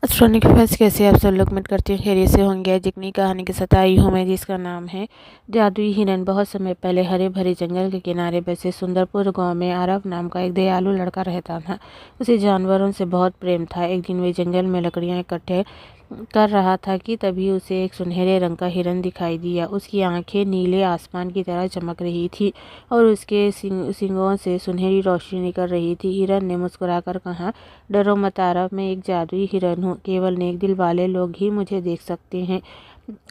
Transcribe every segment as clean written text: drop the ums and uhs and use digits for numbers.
एस्ट्रॉनिक fans कैसे आप सब लोग कमेंट करते हैं खैरियत से होंगे। जितनी कहानी के साथ आई हूँ मैं, जिसका नाम है जादुई हिरन। बहुत समय पहले हरे भरे जंगल के किनारे बसे सुंदरपुर गांव में आरव नाम का एक दयालु लड़का रहता था। उसे जानवरों से बहुत प्रेम था। एक दिन वे जंगल में लकड़ियाँ इकट्ठे कर रहा था कि तभी उसे एक सुनहरे रंग का हिरन दिखाई दिया। उसकी आंखें नीले आसमान की तरह चमक रही थी और उसके सींगों से सुनहरी रोशनी निकल रही थी। हिरन ने मुस्कुराकर कहा, डरो मत आरव, मैं एक जादुई हिरन हूँ। केवल नेक दिल वाले लोग ही मुझे देख सकते हैं।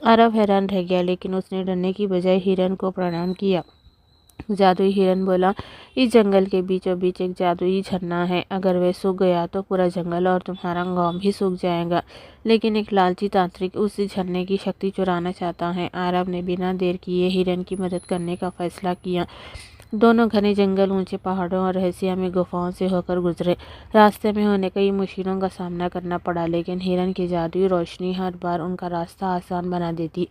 आरव हैरान रह गया, लेकिन उसने डरने की बजाय हिरन को प्रणाम किया। जादुई हिरन बोला, इस जंगल के बीचों बीच एक जादुई झरना है। अगर वह सूख गया तो पूरा जंगल और तुम्हारा गांव भी सूख जाएगा। लेकिन एक लालची तांत्रिक उस झरने की शक्ति चुराना चाहता है। आरव ने बिना देर किए हिरन की मदद करने का फैसला किया। दोनों घने जंगल, ऊंचे पहाड़ों और रहस्यमय गुफाओं से होकर गुजरे। रास्ते में उन्हें कई मुश्किलों का सामना करना पड़ा, लेकिन हिरन की जादुई रोशनी हर बार उनका रास्ता आसान बना देती।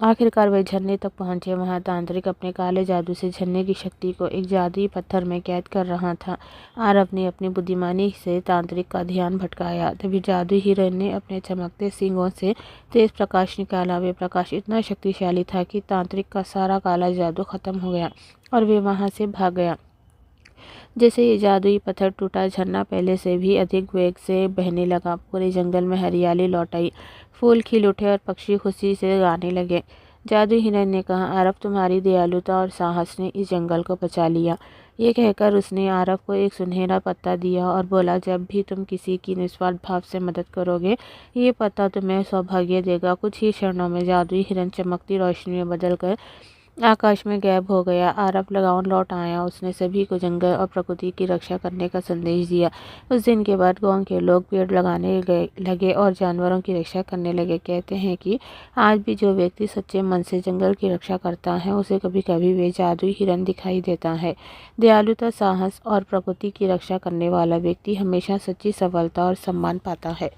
आखिरकार वे झरने तक पहुंचे। वहां तांत्रिक अपने काले जादू से झरने की शक्ति को एक जादुई पत्थर में कैद कर रहा था। आरव ने अपनी बुद्धिमानी से तांत्रिक का ध्यान भटकाया। तभी जादुई हिरन ने अपने चमकते सींगों से तेज प्रकाश निकाला। वे प्रकाश इतना शक्तिशाली था कि तांत्रिक का सारा काला जादू खत्म हो गया और वे वहां से भाग गया। जैसे ये जादुई पत्थर टूटा, झरना पहले से भी अधिक वेग से बहने लगा। पूरे जंगल में हरियाली लौट आई, फूल खिल उठे और पक्षी खुशी से गाने लगे। जादुई हिरन ने कहा, आरव, तुम्हारी दयालुता और साहस ने इस जंगल को बचा लिया। ये कहकर उसने आरव को एक सुनहरा पत्ता दिया और बोला, जब भी तुम किसी की निस्वार्थ भाव से मदद करोगे, ये पत्ता तुम्हें सौभाग्य देगा। कुछ ही क्षणों में जादुई हिरन चमकती रोशनी में बदलकर आकाश में गायब हो गया। आरव गाँव लौट आया। उसने सभी को जंगल और प्रकृति की रक्षा करने का संदेश दिया। उस दिन के बाद गांव के लोग पेड़ लगाने लगे और जानवरों की रक्षा करने लगे। कहते हैं कि आज भी जो व्यक्ति सच्चे मन से जंगल की रक्षा करता है, उसे कभी कभी वे जादुई हिरन दिखाई देता है। दयालुता, साहस और प्रकृति की रक्षा करने वाला व्यक्ति हमेशा सच्ची सफलता और सम्मान पाता है।